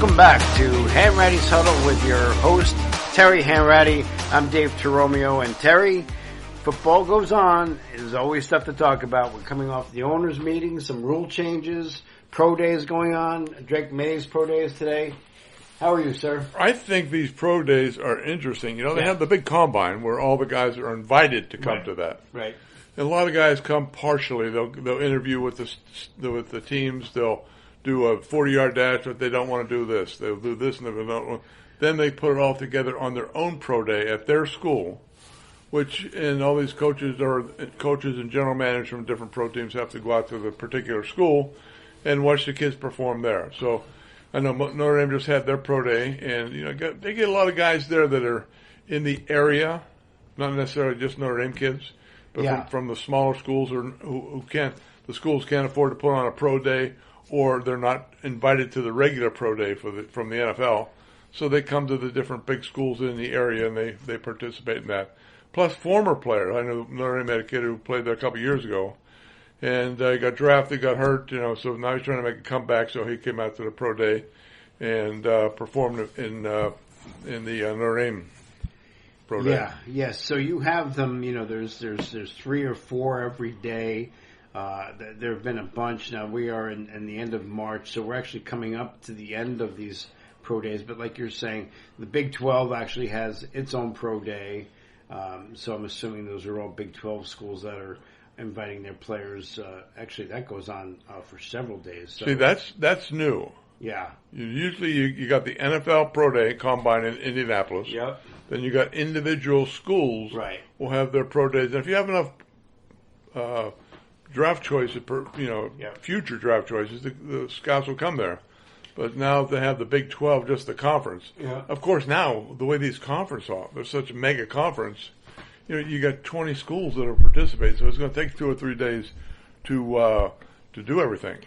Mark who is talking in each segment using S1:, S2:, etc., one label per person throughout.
S1: Welcome back to Hanratty'S Huddle with your host, Terry Hanratty. I'm Dave Terromeo, and Terry, football goes on. There's always stuff to talk about. We're coming off the owners' meeting, some rule changes, pro days going on. Drake May's pro day is today. How are you, sir?
S2: I think these pro days are interesting. You know, they have the big combine where all the guys are invited to come to that.
S1: Right.
S2: And a lot of guys come partially. They'll interview with the teams. They'll do a 40-yard dash, but they don't want to do this. They'll do this, and they don't. Then they put it all together on their own pro day at their school, and all these coaches and general managers from different pro teams have to go out to the particular school and watch the kids perform there. So I know Notre Dame just had their pro day, and they get a lot of guys there that are in the area, not necessarily just Notre Dame kids, but from the smaller schools or the schools can't afford to put on a pro day, or they're not invited to the regular pro day from the NFL. So they come to the different big schools in the area, and they participate in that. Plus former players. I know Notre Dame had a kid who played there a couple of years ago, and he got drafted, got hurt, so now he's trying to make a comeback, so he came out to the pro day and performed in the Notre Dame pro day.
S1: Yeah, yes. So you have them, there's 3 or 4 every day. There have been a bunch. Now we are in the end of March, so we're actually coming up to the end of these pro days. But like you're saying, the Big 12 actually has its own pro day. So I'm assuming those are all Big 12 schools that are inviting their players. Actually, that goes on for several days. So.
S2: See, that's new.
S1: Yeah.
S2: Usually you got the NFL Pro Day Combine in Indianapolis.
S1: Yep.
S2: Then you got individual schools will have their pro days. And if you have enough draft choices, future draft choices, the scouts will come there. But now they have the Big 12, just the conference.
S1: Yeah.
S2: Of course, now, the way these conferences are, they're such a mega conference, you got 20 schools that are participating, so it's going to take 2 or 3 days to do everything.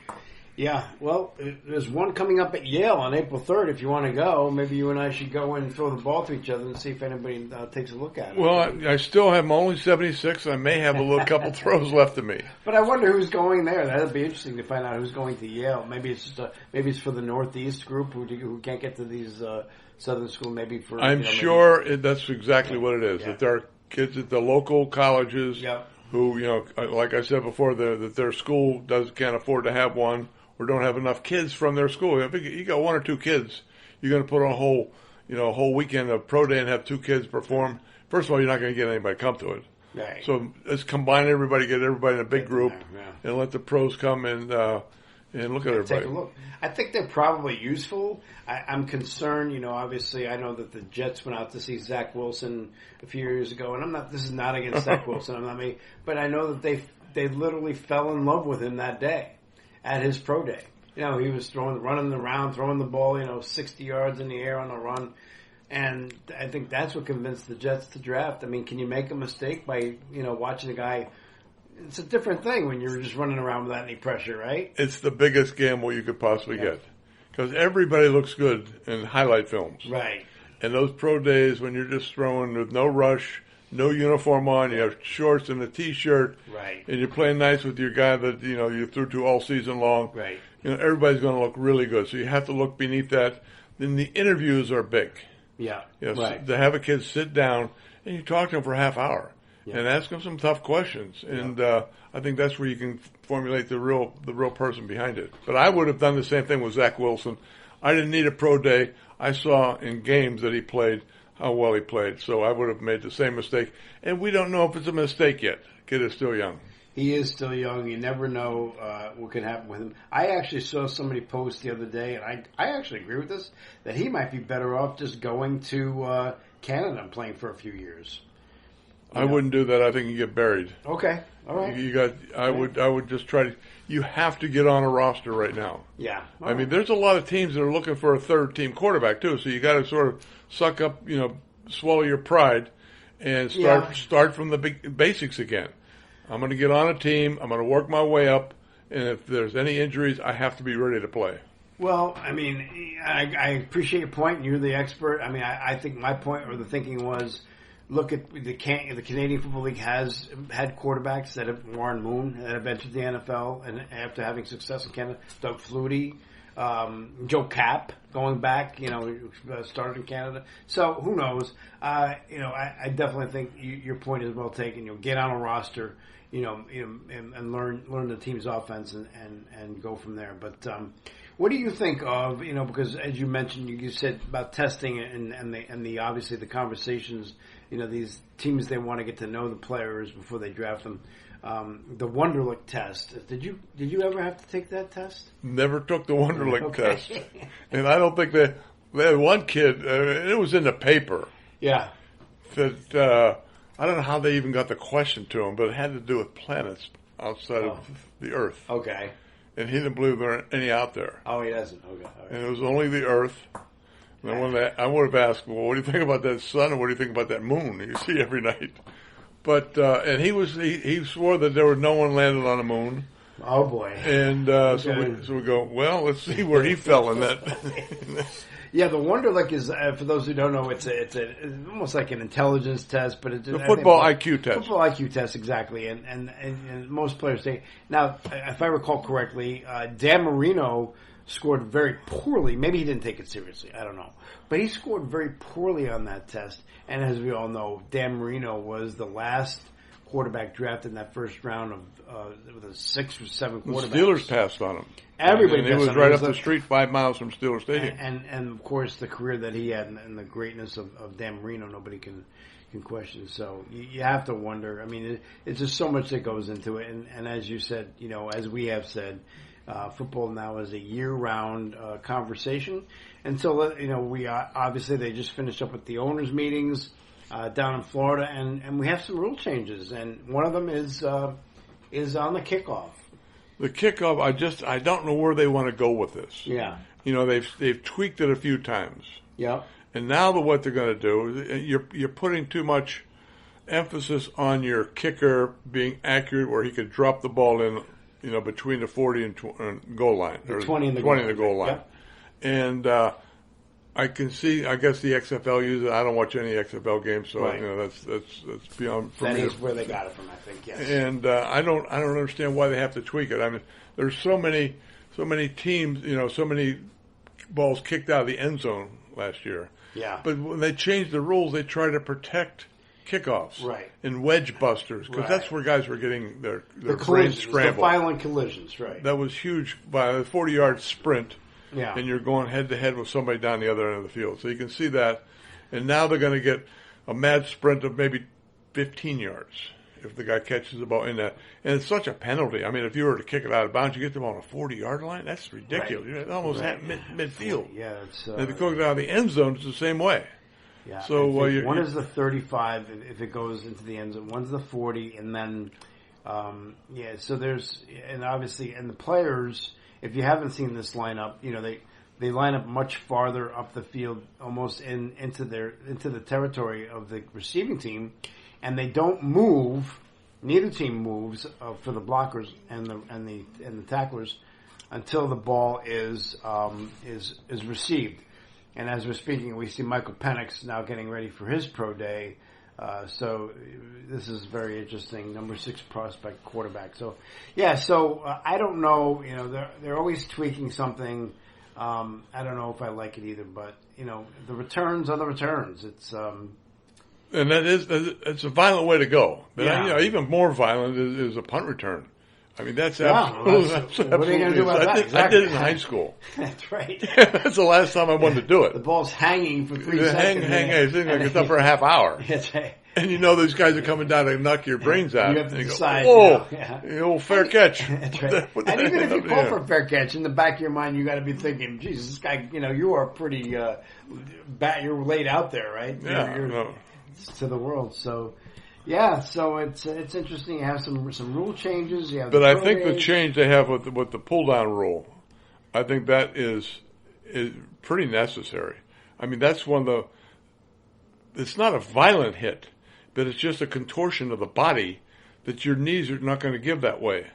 S1: Yeah, well, there's one coming up at Yale on April 3rd. If you want to go, maybe you and I should go and throw the ball to each other and see if anybody takes a look at it.
S2: Well, I still have only 76. I may have a couple throws left of me.
S1: But I wonder who's going there. That'd be interesting to find out who's going to Yale. Maybe it's just for the Northeast group who can't get to these Southern schools. Maybe for
S2: I'm sure that's exactly what it is. Yeah. That there are kids at the local colleges who, like I said before, that their school can't afford to have one. Or don't have enough kids from their school. If you got 1 or 2 kids, you're going to put on a whole weekend of pro day and have 2 kids perform. First of all, you're not going to get anybody to come to it.
S1: Right.
S2: So let's combine everybody, get everybody in a big group, and let the pros come and look at everybody.
S1: Take a look. I think they're probably useful. I'm concerned. Obviously, I know that the Jets went out to see Zach Wilson a few years ago, and this is not against Zach Wilson. But I know that they literally fell in love with him that day. At his pro day. He was running around, throwing the ball, 60 yards in the air on a run. And I think that's what convinced the Jets to draft. I mean, can you make a mistake by, watching a guy? It's a different thing when you're just running around without any pressure, right?
S2: It's the biggest gamble you could possibly get. Because everybody looks good in highlight films.
S1: Right.
S2: And those pro days when you're just throwing with no rush, no uniform on, you have shorts and a T-shirt,
S1: right?
S2: And you're playing nice with your guy that you threw to all season long,
S1: right?
S2: Everybody's going to look really good, so you have to look beneath that. Then the interviews are big,
S1: right.
S2: To have a kid sit down and you talk to him for a half hour and ask him some tough questions, and I think that's where you can formulate the real person behind it. But I would have done the same thing with Zach Wilson. I didn't need a pro day. I saw in games that he played how well he played. So I would have made the same mistake. And we don't know if it's a mistake yet. Kid is still young.
S1: He is still young. You never know what can happen with him. I actually saw somebody post the other day, and I actually agree with this, that he might be better off just going to Canada and playing for a few years.
S2: I wouldn't do that. I think you get buried.
S1: Okay. All right.
S2: I would just try to. You have to get on a roster right now.
S1: Yeah.
S2: I mean, there's a lot of teams that are looking for a third-team quarterback too. So you got to sort of suck up, swallow your pride, and start from the basics again. I'm going to get on a team. I'm going to work my way up, and if there's any injuries, I have to be ready to play.
S1: Well, I mean, I appreciate your point, and you're the expert. I mean, I think my point or the thinking was, look at the Canadian Football League has had quarterbacks that have Warren Moon that have entered the NFL and after having success in Canada. Doug Flutie, Joe Kapp going back, started in Canada. So who knows? I definitely think your point is well taken. Get on a roster, and learn the team's offense and go from there. But what do you think of, because as you mentioned, you said about testing and the obviously the conversations, these teams, they want to get to know the players before they draft them. The Wonderlic test. Did you ever have to take that test?
S2: Never took the Wonderlic test. And I don't think they had one kid, it was in the paper.
S1: Yeah.
S2: That, I don't know how they even got the question to him, but it had to do with planets outside of the Earth.
S1: Okay.
S2: And he didn't believe there were any out there.
S1: Oh, he doesn't. Okay.
S2: And it was only the Earth. And I would have asked, well, what do you think about that sun, and what do you think about that moon you see every night? But and he swore that there was no one landed on the moon.
S1: Oh boy!
S2: And so we go, well, let's see where he fell in that.
S1: Yeah, the Wonderlic is for those who don't know, it's almost like an intelligence test, but it's
S2: a football IQ test.
S1: Football IQ test, exactly. And most players say now, if I recall correctly, Dan Marino scored very poorly. Maybe he didn't take it seriously. I don't know. But he scored very poorly on that test. And as we all know, Dan Marino was the last quarterback drafted in that first round of the 6 or 7 quarterbacks.
S2: The Steelers passed on him.
S1: Everybody passed on him.
S2: He was right up the street 5 miles from Steeler Stadium.
S1: And of course, the career that he had and the greatness of Dan Marino, nobody can question. So you have to wonder. I mean, it's just so much that goes into it. And as you said, as we have said, football now is a year-round conversation, and so we obviously they just finished up with the owners' meetings down in Florida, and we have some rule changes, and one of them is on the kickoff. The
S2: kickoff, I don't know where they want to go with this.
S1: Yeah,
S2: they've tweaked it a few times.
S1: Yeah,
S2: and now what they're going to do, you're putting too much emphasis on your kicker being accurate, where he could drop the ball in. Between the 40 and goal line.
S1: Or 20 and the
S2: goal line. Yep. And I can see, I guess the XFL uses it. I don't watch any XFL games, so
S1: right.
S2: That's beyond.
S1: That is where they got it from, I think, yes.
S2: And I don't understand why they have to tweak it. I mean, there's so many teams, so many balls kicked out of the end zone last year.
S1: Yeah.
S2: But when they changed the rules, they try to protect kickoffs,
S1: right,
S2: and wedge busters, because that's where guys were getting their brains scrambled.
S1: The violent collisions, right?
S2: That was huge by a 40-yard sprint,
S1: yeah,
S2: and you're going head to head with somebody down the other end of the field. So you can see that, and now they're going to get a mad sprint of maybe 15 yards if the guy catches the ball in that, and it's such a penalty. I mean, if you were to kick it out of bounds, you get the ball on a 40-yard line. That's ridiculous.
S1: Right.
S2: You're almost at midfield.
S1: Yeah, it's.
S2: And if you kick it out of the end zone, it's the same way.
S1: Yeah,
S2: so
S1: one is the 35 if it goes into the end zone. One's the 40, and then So there's obviously the players. If you haven't seen this lineup, they line up much farther up the field, almost into the territory of the receiving team, and they don't move. Neither team moves for the blockers and the tacklers until the ball is received. And as we're speaking, we see Michael Penix now getting ready for his pro day. So this is very interesting. Number 6 prospect quarterback. So, I don't know. They're always tweaking something. I don't know if I like it either, but the returns are the returns. It's
S2: and it's a violent way to go. But even more violent is a punt return. I mean, that's absolutely.
S1: What are you going to do about that? Exactly.
S2: I did it in high school.
S1: That's right.
S2: That's the last time I wanted to do it.
S1: The ball's hanging for 3 seconds.
S2: It's up for a half hour.
S1: That's right.
S2: And these guys are coming down to knock your brains out.
S1: You have to decide.
S2: Fair catch.
S1: That's right. And even if you call for a fair catch, in the back of your mind, you got to be thinking, Jesus, this guy, you are pretty, you're laid out there, right? You're to the world, so... Yeah, so it's interesting. You have some rule changes.
S2: But I think the change they have with the pull down rule, I think that is pretty necessary. I mean, that's one of the. It's not a violent hit, but it's just a contortion of the body that your knees are not going to give that way.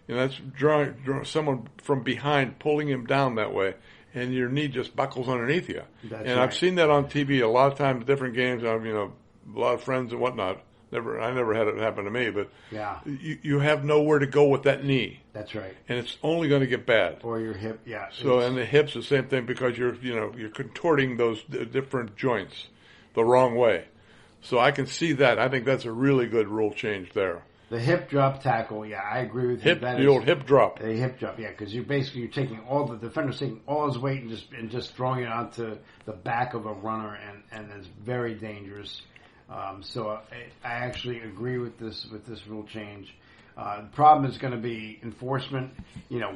S2: That's drawing someone from behind, pulling him down that way, and your knee just buckles underneath you. I've seen that on TV a lot of times, different games. A lot of friends and whatnot. I never had it happen to me, but
S1: Yeah.
S2: you have nowhere to go with that knee.
S1: That's right.
S2: And it's only going to get bad.
S1: Or your hip, yeah.
S2: So, and the hips, the same thing, because you're contorting those different joints the wrong way. So I can see that. I think that's a really good rule change there.
S1: The hip drop tackle, yeah, I agree with you.
S2: The old hip drop.
S1: The hip drop, yeah, because you're taking the defender's taking all his weight and just throwing it onto the back of a runner, and it's very dangerous. So I actually agree with this rule change. The problem is going to be enforcement.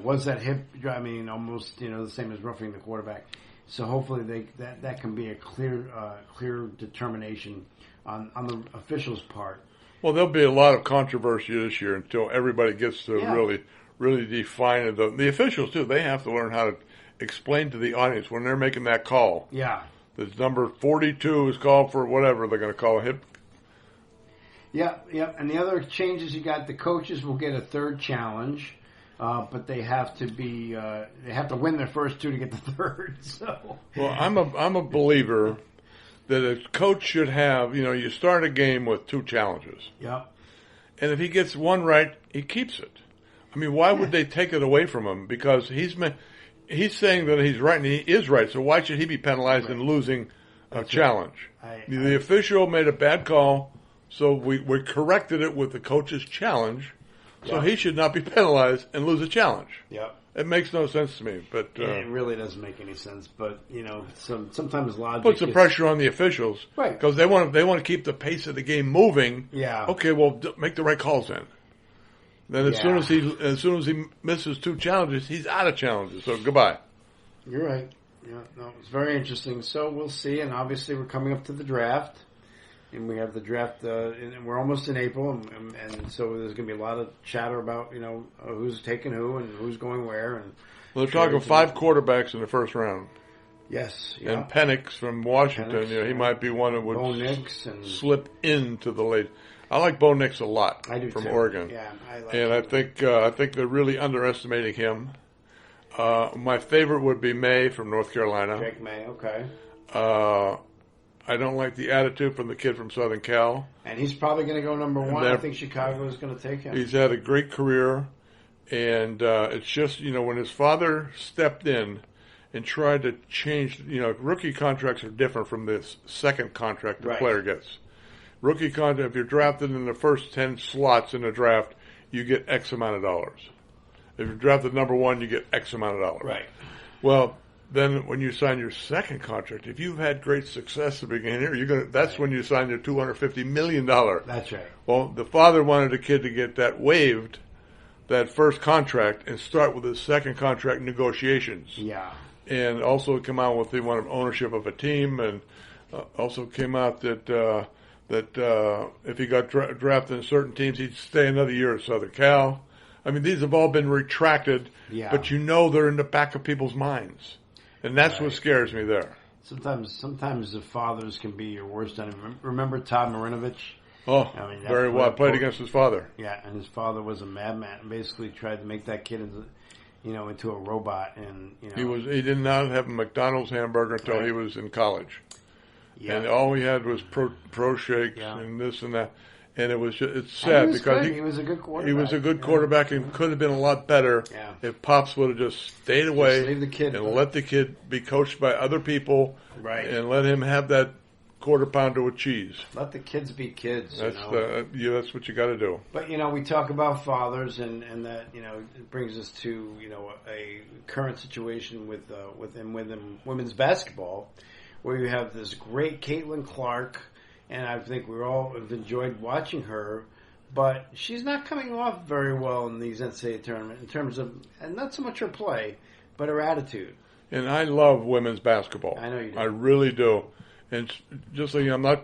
S1: Was that hip drop? I mean, almost the same as roughing the quarterback. So hopefully that can be a clear determination on the officials' part.
S2: Well, there'll be a lot of controversy this year until everybody gets to really define it. The officials, too, they have to learn how to explain to the audience when they're making that call.
S1: Yeah.
S2: The number 42 is called for whatever they're going to call a hip.
S1: Yeah. And the other changes you got, the coaches will get a third challenge, but they have to win their first two to get the third. So.
S2: Well, I'm a believer that a coach should have, you start a game with two challenges.
S1: Yep.
S2: And if he gets one right, he keeps it. I mean, why would they take it away from him? Because he's saying that he's right, and he is right, so why should he be penalized in losing a challenge? The official made a bad call, so we corrected it with the coach's challenge, so he should not be penalized and lose a challenge.
S1: Yep.
S2: It makes no sense to me, but
S1: it really doesn't make any sense. But sometimes logic
S2: puts the pressure on the officials,
S1: right?
S2: Because they want to keep the pace of the game moving.
S1: Yeah.
S2: Okay, well, make the right calls then. Then as soon as he misses two challenges, he's out of challenges. So goodbye.
S1: You're right. Yeah, no, it's very interesting. So we'll see, and obviously we're coming up to the draft. And we have the draft, and we're almost in April, and so there's going to be a lot of chatter about, who's taking who and who's going where. And
S2: well, they're talking 5 quarterbacks in the first round.
S1: Yes. Yeah.
S2: And Penix from Washington, he might be one that would slip into the late. I like Bo Nix a lot.
S1: I do
S2: from
S1: too.
S2: Oregon.
S1: Yeah, I like
S2: him. I think they're really underestimating him. My favorite would be May from North Carolina.
S1: Drake May, okay.
S2: I don't like the attitude from the kid from Southern Cal.
S1: And he's probably going to go number 1. I think Chicago is going to take him.
S2: He's had a great career. And it's just, when his father stepped in and tried to change, rookie contracts are different from this second contract the player gets. Rookie contract, if you're drafted in the first 10 slots in the draft, you get X amount of dollars. If you're drafted number 1, you get X amount of dollars.
S1: Right.
S2: Well, then when you sign your second contract, if you've had great success at the beginning, that's when you sign your $250 million.
S1: That's right.
S2: Well, the father wanted the kid to get that waived, that first contract, and start with his second contract negotiations.
S1: Yeah.
S2: And also come out with they wanted ownership of a team, and also came out that if he got drafted in certain teams, he'd stay another year at Southern Cal. I mean, these have all been retracted, but they're in the back of people's minds. And that's what scares me there.
S1: Sometimes the fathers can be your worst enemy. Remember Todd Marinovich?
S2: Oh, very well. Played against his father.
S1: Yeah, and his father was a madman and basically tried to make that kid into a robot. And
S2: he did not have a McDonald's hamburger until he was in college. Yeah. And all he had was pro shakes and this and that. And it's sad because
S1: he was a good quarterback.
S2: He was a good quarterback and could have been a lot better if Pops would have just stayed away
S1: leave the kid,
S2: and let the kid be coached by other people and let him have that quarter pounder with cheese.
S1: Let the kids be kids.
S2: That's that's what you got to do.
S1: But we talk about fathers and that it brings us to a current situation with women's basketball, where you have this great Caitlin Clark. And I think we all have enjoyed watching her, but she's not coming off very well in these NCAA tournaments in terms of, and not so much her play, but her attitude.
S2: And I love women's basketball.
S1: I know you do.
S2: I really do. And just like I'm not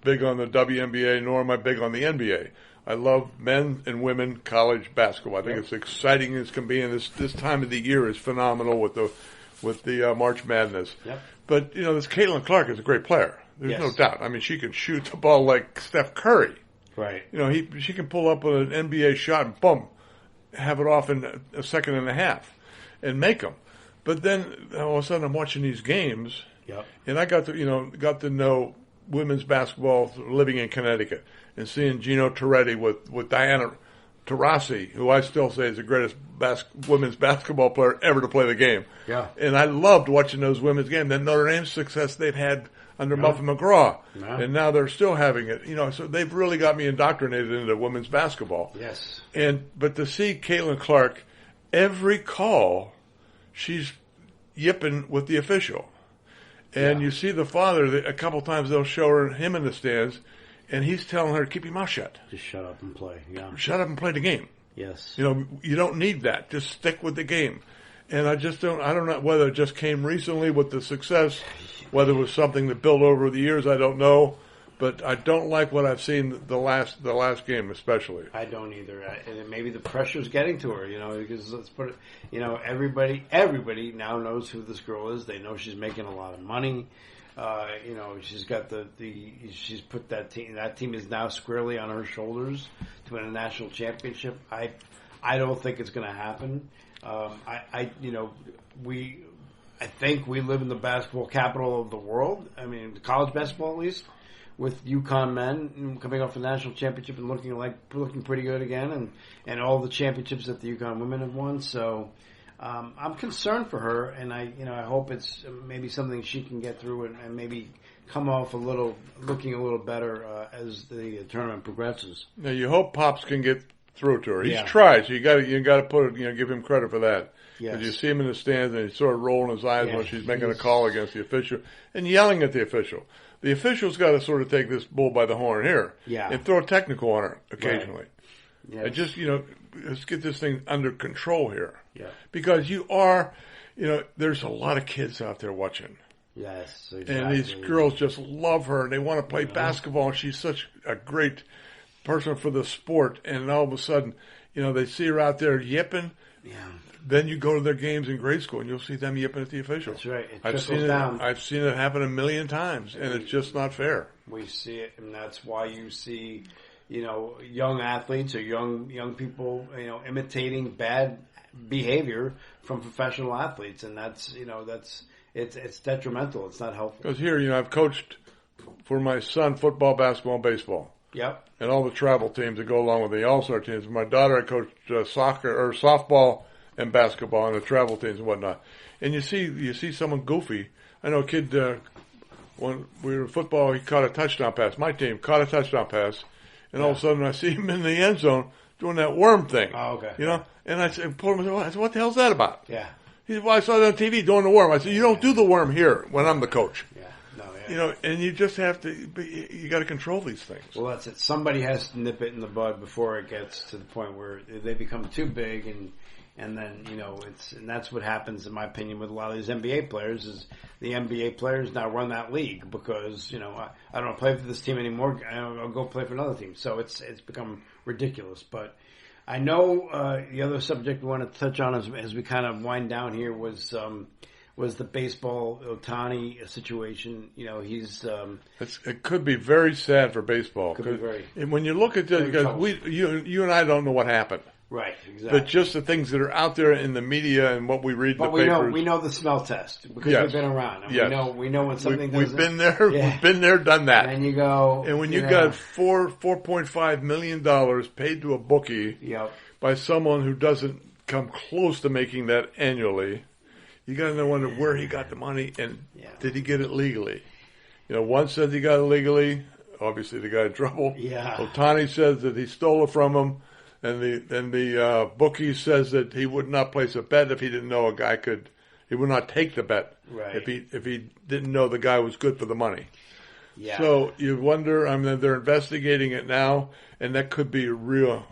S2: big on the WNBA, nor am I big on the NBA. I love men and women college basketball. I think it's exciting as can be, and this time of the year is phenomenal with the March Madness.
S1: Yep.
S2: But this Caitlin Clark is a great player. There's no doubt. I mean, she can shoot the ball like Steph Curry.
S1: Right.
S2: She can pull up with an NBA shot and boom, have it off in a second and a half, and make them. But then all of a sudden, I'm watching these games, and I got to know women's basketball living in Connecticut, and seeing Gino Torretti with Diana Taurasi, who I still say is the greatest women's basketball player ever to play the game.
S1: Yeah.
S2: And I loved watching those women's games. That Notre Dame success they've had under Muffin McGraw. No. And now they're still having it. So they've really got me indoctrinated into women's basketball.
S1: Yes.
S2: But to see Caitlin Clark, every call, she's yipping with the official. And you see the father, a couple times they'll show him in the stands, and he's telling her, keep your mouth shut.
S1: Just shut up and play. Yeah.
S2: Shut up and play the game.
S1: Yes.
S2: You don't need that. Just stick with the game. And I don't know whether it just came recently with the success, whether it was something that built over the years, I don't know. But I don't like what I've seen the last game, especially.
S1: I don't either. And maybe the pressure's getting to her, because let's put it, everybody now knows who this girl is. They know she's making a lot of money. She's got she's put that team is now squarely on her shoulders to win a national championship. I don't think it's going to happen. I think we live in the basketball capital of the world. I mean, college basketball at least, with UConn men coming off the national championship and looking pretty good again, and all the championships that the UConn women have won. So I'm concerned for her, and I hope it's maybe something she can get through and maybe come off looking a little better as the tournament progresses.
S2: Now you hope Pops can get through to her. He's tried, so you got to put give him credit for that. Because you see him in the stands and he's sort of rolling his eyes when she's making a call against the official and yelling at the official. The official's got to sort of take this bull by the horn here and throw a technical on her occasionally. Right. Yes. And just, let's get this thing under control here.
S1: Yeah.
S2: Because there's a lot of kids out there watching.
S1: Yes, exactly.
S2: And these girls just love her and they want to play basketball, and she's such a great person for the sport. And all of a sudden, they see her out there yipping. Yeah. Then you go to their games in grade school and you'll see them yipping at the officials.
S1: That's right. It trickles down.
S2: I've seen it happen a million times, and it's just not fair.
S1: We see it, and that's why you see, young athletes or young people, imitating bad behavior from professional athletes, and it's detrimental. It's not helpful.
S2: Because here, I've coached for my son football, basketball, and baseball.
S1: Yep.
S2: And all the travel teams that go along with the all-star teams. For my daughter, I coached softball and basketball and the travel teams and whatnot. And you see someone goofy. I know a kid, when we were in football, he caught a touchdown pass. My team caught a touchdown pass. And all of a sudden I see him in the end zone doing that worm thing.
S1: Oh, okay.
S2: And I said, pulled him, I said, what the hell's that about?
S1: Yeah.
S2: He said, well, I saw that on TV doing the worm. I said, you don't do the worm here when I'm the coach.
S1: Yeah. No, yeah.
S2: And you just have to, you got to control these things.
S1: Well, that's it. Somebody has to nip it in the bud before it gets to the point where they become too big, and then, and that's what happens, in my opinion, with a lot of these NBA players, is the NBA players now run that league because, I don't want to play for this team anymore. I'll go play for another team. So it's become ridiculous. But I know the other subject we want to touch on as we kind of wind down here was the baseball Ohtani situation. He's
S2: it could be very sad for baseball.
S1: Could be very.
S2: And when you look at this, because you and I don't know what happened.
S1: Right, exactly.
S2: But just the things that are out there in the media and what we read in the
S1: papers. We know the smell test because we've been around. And we know when something doesn't.
S2: We've been there. Yeah. We've been there, done that.
S1: And you go.
S2: And when you got $4.5 million paid to a bookie by someone who doesn't come close to making that annually, you got to wonder where he got the money and did he get it legally? One says he got it legally. Obviously, the guy in trouble.
S1: Yeah.
S2: Ohtani says that he stole it from him. And the bookie says that he would not place a bet if he didn't know a guy he would not take the bet if he didn't know the guy was good for the money.
S1: Yeah.
S2: So you wonder. They're investigating it now, and that could be real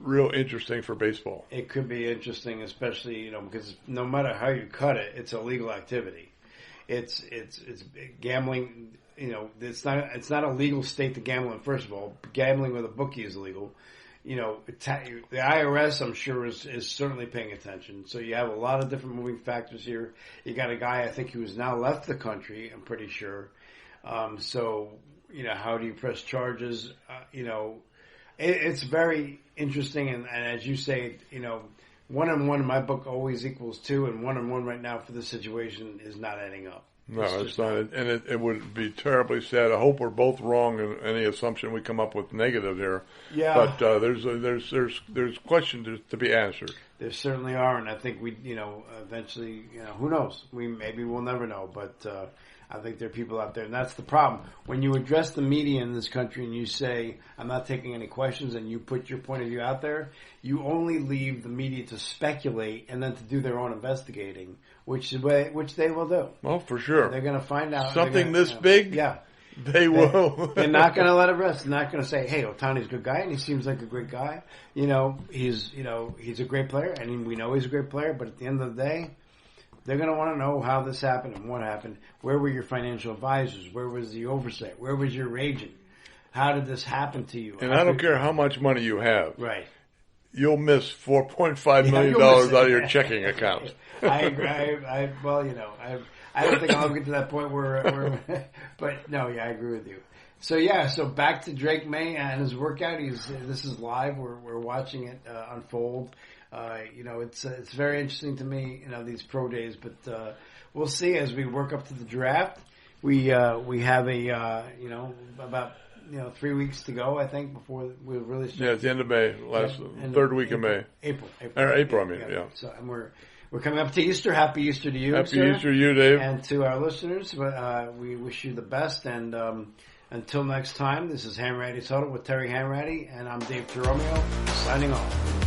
S2: interesting for baseball.
S1: It could be interesting, especially because no matter how you cut it, it's a legal activity. It's gambling. It's not a legal state to gamble in. First of all, gambling with a bookie is illegal. The IRS, I'm sure, is certainly paying attention. So you have a lot of different moving factors here. You got a guy, I think, who's now left the country, I'm pretty sure. So, how do you press charges? It's very interesting. And as you say, 1-on-1 in my book always equals 2, and 1-on-1 right now for this situation is not adding up.
S2: No, it's not, and it would be terribly sad. I hope we're both wrong in any assumption we come up with negative here.
S1: Yeah,
S2: but there's questions to be answered.
S1: There certainly are, and I think we, eventually, who knows? Maybe we'll never know, but I think there are people out there, and that's the problem. When you address the media in this country and you say, I'm not taking any questions, and you put your point of view out there, you only leave the media to speculate and then to do their own investigating, which they will do.
S2: Well, for sure.
S1: They're going to find out.
S2: Something this big?
S1: Yeah.
S2: They will.
S1: They're not going to let it rest. They're not going to say, hey, Ohtani's a good guy, and he seems like a great guy. He's a great player, and we know he's a great player, but at the end of the day, they're going to want to know how this happened and what happened. Where were your financial advisors? Where was the oversight? Where was your agent? How did this happen to you?
S2: And I don't care how much money you have.
S1: Right.
S2: You'll miss $4.5 million out of your checking account.
S1: I agree. I don't think I'll ever get to that point where but no, I agree with you. So back to Drake May and his workout. This is live. We're watching it unfold. It's very interesting to me, these pro days, but we'll see as we work up to the draft. We have about 3 weeks to go, I think, before we really start.
S2: Yeah, it's the end of May, third week of May.
S1: April,
S2: yeah.
S1: So, and we're coming up to Easter. Happy Easter to you,
S2: Happy
S1: sir.
S2: Easter to you, Dave.
S1: And to our listeners, we wish you the best. And until next time, this is Hanratty'S Huddle with Terry Hanratty, and I'm Dave Toromeo, signing off.